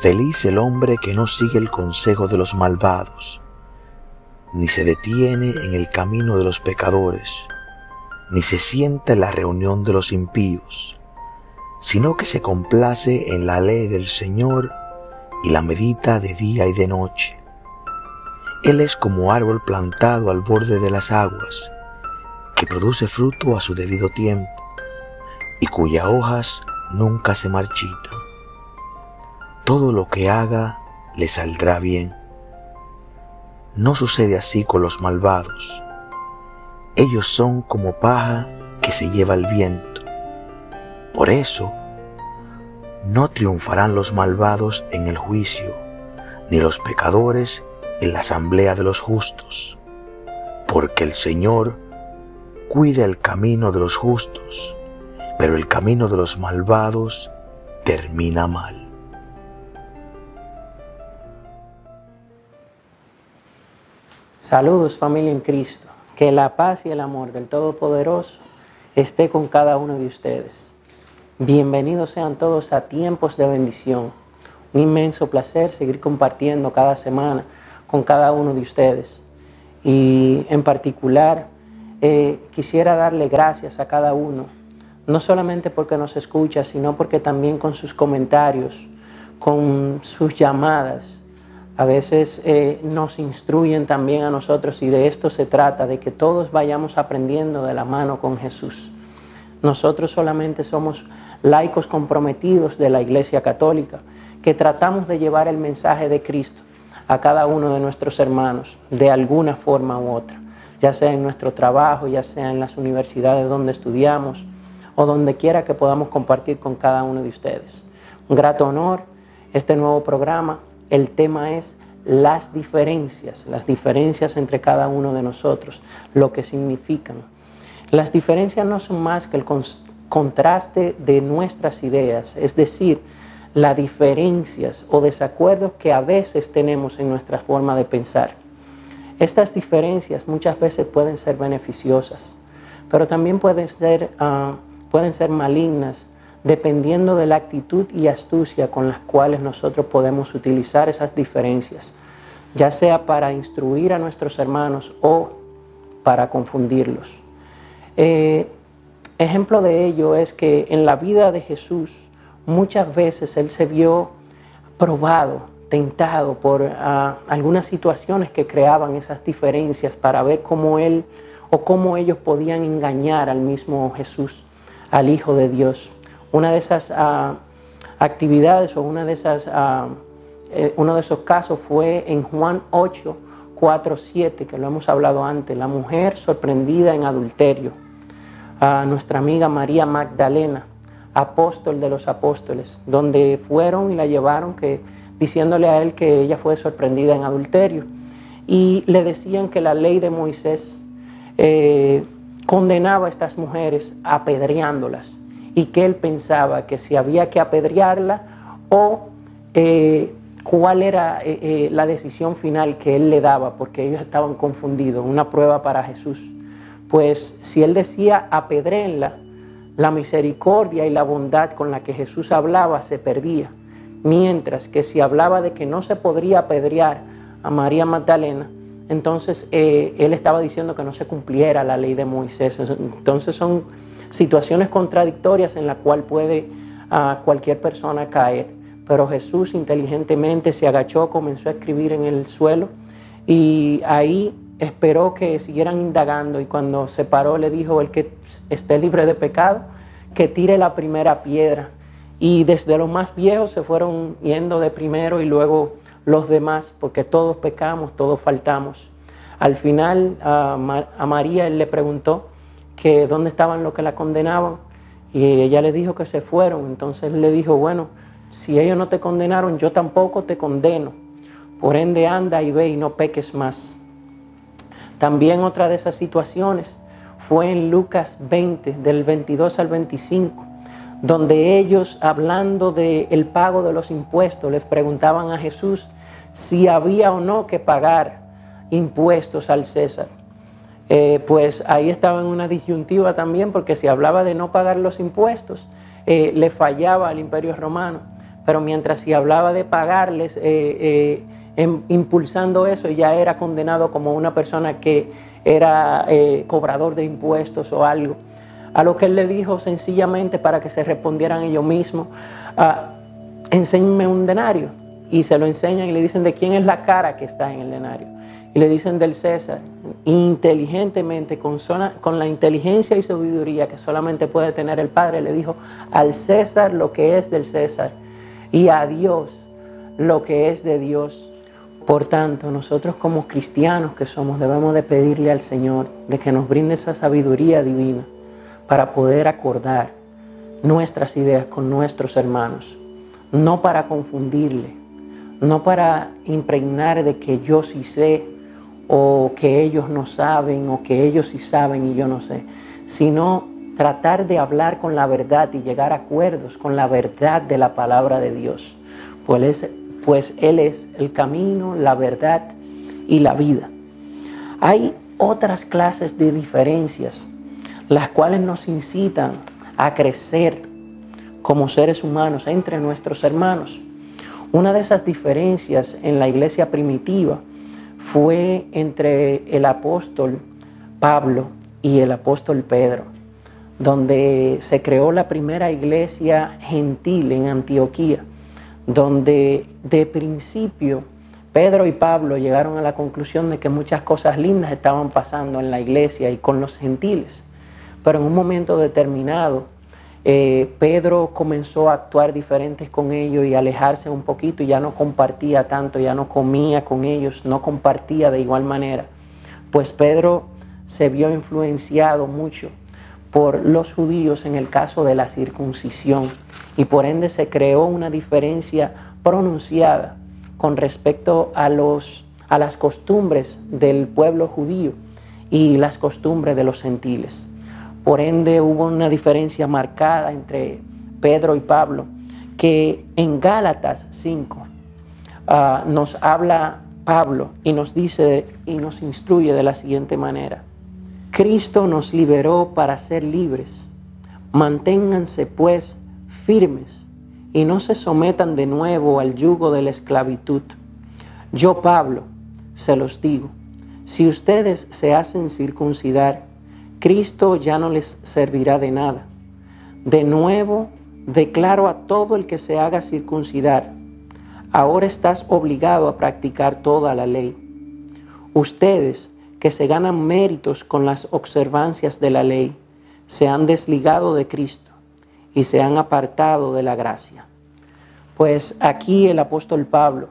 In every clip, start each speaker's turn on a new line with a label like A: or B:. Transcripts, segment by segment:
A: Feliz el hombre que no sigue el consejo de los malvados, ni se detiene en el camino de los pecadores, ni se sienta en la reunión de los impíos, sino que se complace en la ley del Señor y la medita de día y de noche. Él es como árbol plantado al borde de las aguas, que produce fruto a su debido tiempo, y cuyas hojas nunca se marchitan. Todo lo que haga le saldrá bien. No sucede así con los malvados. Ellos son como paja que se lleva el viento. Por eso, no triunfarán los malvados en el juicio, ni los pecadores en la asamblea de los justos. Porque el Señor cuida el camino de los justos, pero el camino de los malvados termina mal.
B: Saludos, familia en Cristo. Que la paz y el amor del Todopoderoso esté con cada uno de ustedes. Bienvenidos sean todos a Tiempos de Bendición. Un inmenso placer seguir compartiendo cada semana con cada uno de ustedes. Y en particular, quisiera darle gracias a cada uno, no solamente porque nos escucha, sino porque también con sus comentarios, con sus llamadas, a veces nos instruyen también a nosotros, y de esto se trata, de que todos vayamos aprendiendo de la mano con Jesús. Nosotros solamente somos laicos comprometidos de la Iglesia Católica, que tratamos de llevar el mensaje de Cristo a cada uno de nuestros hermanos, de alguna forma u otra, ya sea en nuestro trabajo, ya sea en las universidades donde estudiamos, o donde quiera que podamos compartir con cada uno de ustedes. Un grato honor este nuevo programa. El tema es las diferencias entre cada uno de nosotros, lo que significan. Las diferencias no son más que el contraste de nuestras ideas, es decir, las diferencias o desacuerdos que a veces tenemos en nuestra forma de pensar. Estas diferencias muchas veces pueden ser beneficiosas, pero también pueden ser malignas, dependiendo de la actitud y astucia con las cuales nosotros podemos utilizar esas diferencias, ya sea para instruir a nuestros hermanos o para confundirlos. Ejemplo de ello es que en la vida de Jesús muchas veces Él se vio probado, tentado por algunas situaciones que creaban esas diferencias para ver cómo Él o cómo ellos podían engañar al mismo Jesús, al Hijo de Dios. Una de esas actividades o uno de esos casos fue en Juan 8, 4, 7, que lo hemos hablado antes, la mujer sorprendida en adulterio. Nuestra amiga María Magdalena, apóstol de los apóstoles, donde fueron y la llevaron diciéndole a él que ella fue sorprendida en adulterio. Y le decían que la ley de Moisés condenaba a estas mujeres apedreándolas, y que él pensaba que si había que apedrearla o cuál era la decisión final que él le daba, porque ellos estaban confundidos, una prueba para Jesús. Pues si él decía apedréenla, la misericordia y la bondad con la que Jesús hablaba se perdía, mientras que si hablaba de que no se podría apedrear a María Magdalena, entonces él estaba diciendo que no se cumpliera la ley de Moisés. Entonces son situaciones contradictorias en las cuales puede cualquier persona caer. Pero Jesús inteligentemente se agachó, comenzó a escribir en el suelo, y ahí esperó que siguieran indagando, y cuando se paró le dijo: el que esté libre de pecado, que tire la primera piedra. Y desde los más viejos se fueron yendo de primero, y luego los demás, porque todos pecamos, todos faltamos. Al final a María él le preguntó que dónde estaban los que la condenaban, y ella le dijo que se fueron. Entonces él le dijo: bueno, si ellos no te condenaron, yo tampoco te condeno, por ende anda y ve y no peques más. También otra de esas situaciones fue en Lucas 20, del 22 al 25, donde ellos, hablando del pago de los impuestos, les preguntaban a Jesús si había o no que pagar impuestos al César. Pues ahí estaba en una disyuntiva también, porque si hablaba de no pagar los impuestos, le fallaba al Imperio Romano, pero mientras si hablaba de pagarles, impulsando eso, ya era condenado como una persona que era cobrador de impuestos o algo. A lo que él le dijo sencillamente, para que se respondieran ellos mismos, enséñenme un denario. Y se lo enseñan y le dicen, ¿de quién es la cara que está en el denario? Y le dicen, del César. Inteligentemente, con la inteligencia y sabiduría que solamente puede tener el Padre, le dijo, al César lo que es del César y a Dios lo que es de Dios. Por tanto, nosotros como cristianos que somos, debemos de pedirle al Señor de que nos brinde esa sabiduría divina para poder acordar nuestras ideas con nuestros hermanos, no para confundirle, no para impregnar de que yo sí sé, o que ellos no saben, o que ellos sí saben y yo no sé, sino tratar de hablar con la verdad y llegar a acuerdos con la verdad de la palabra de Dios, pues Él es el camino, la verdad y la vida. Hay otras clases de diferencias, las cuales nos incitan a crecer como seres humanos entre nuestros hermanos. Una de esas diferencias en la iglesia primitiva fue entre el apóstol Pablo y el apóstol Pedro, donde se creó la primera iglesia gentil en Antioquía, donde de principio Pedro y Pablo llegaron a la conclusión de que muchas cosas lindas estaban pasando en la iglesia y con los gentiles, pero en un momento determinado Pedro comenzó a actuar diferentes con ellos y alejarse un poquito, y ya no compartía tanto, ya no comía con ellos, no compartía de igual manera, pues Pedro se vio influenciado mucho por los judíos en el caso de la circuncisión, y por ende se creó una diferencia pronunciada con respecto a las costumbres del pueblo judío y las costumbres de los gentiles. Por ende hubo una diferencia marcada entre Pedro y Pablo, que en Gálatas 5 nos habla Pablo y nos dice y nos instruye de la siguiente manera: Cristo nos liberó para ser libres. Manténganse pues firmes y no se sometan de nuevo al yugo de la esclavitud. Yo, Pablo, se los digo, si ustedes se hacen circuncidar, Cristo ya no les servirá de nada. De nuevo, declaro a todo el que se haga circuncidar: ahora estás obligado a practicar toda la ley. Ustedes, que se ganan méritos con las observancias de la ley, se han desligado de Cristo y se han apartado de la gracia. Pues aquí el apóstol Pablo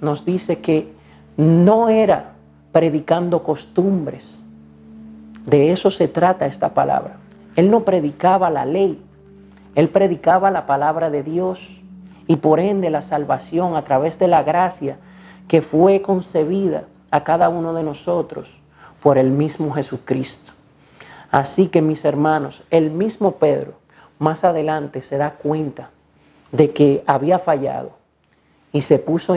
B: nos dice que no era predicando costumbres. De eso se trata esta palabra. Él no predicaba la ley, él predicaba la palabra de Dios, y por ende la salvación a través de la gracia que fue concebida a cada uno de nosotros por el mismo Jesucristo. Así que, mis hermanos, el mismo Pedro más adelante se da cuenta de que había fallado y se puso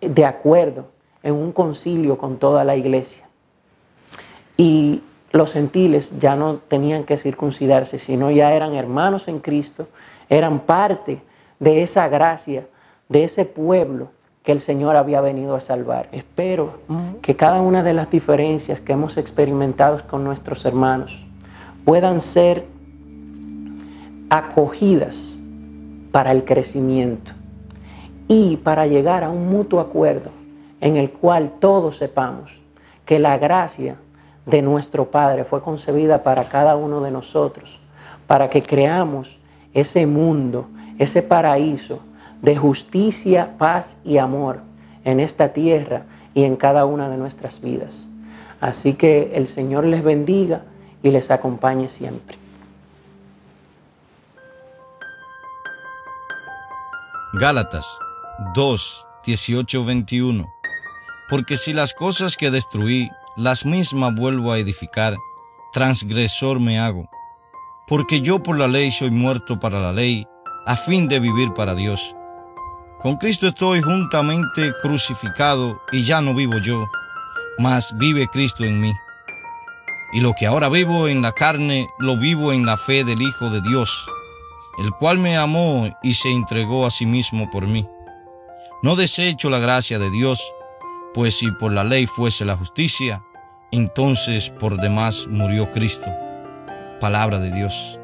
B: de acuerdo en un concilio con toda la iglesia. Y los gentiles ya no tenían que circuncidarse, sino ya eran hermanos en Cristo, eran parte de esa gracia, de ese pueblo que el Señor había venido a salvar. Espero que cada una de las diferencias que hemos experimentado con nuestros hermanos puedan ser acogidas para el crecimiento y para llegar a un mutuo acuerdo en el cual todos sepamos que la gracia de nuestro Padre fue concebida para cada uno de nosotros, para que creamos ese mundo, ese paraíso de justicia, paz y amor en esta tierra y en cada una de nuestras vidas. Así que el Señor les bendiga y les acompañe siempre.
C: Gálatas 2, 18-21. Porque si las cosas que destruí, las mismas vuelvo a edificar, transgresor me hago. Porque yo por la ley soy muerto para la ley, a fin de vivir para Dios. Con Cristo estoy juntamente crucificado, y ya no vivo yo, mas vive Cristo en mí. Y lo que ahora vivo en la carne, lo vivo en la fe del Hijo de Dios, el cual me amó y se entregó a sí mismo por mí. No desecho la gracia de Dios, pues si por la ley fuese la justicia, entonces por demás murió Cristo. Palabra de Dios.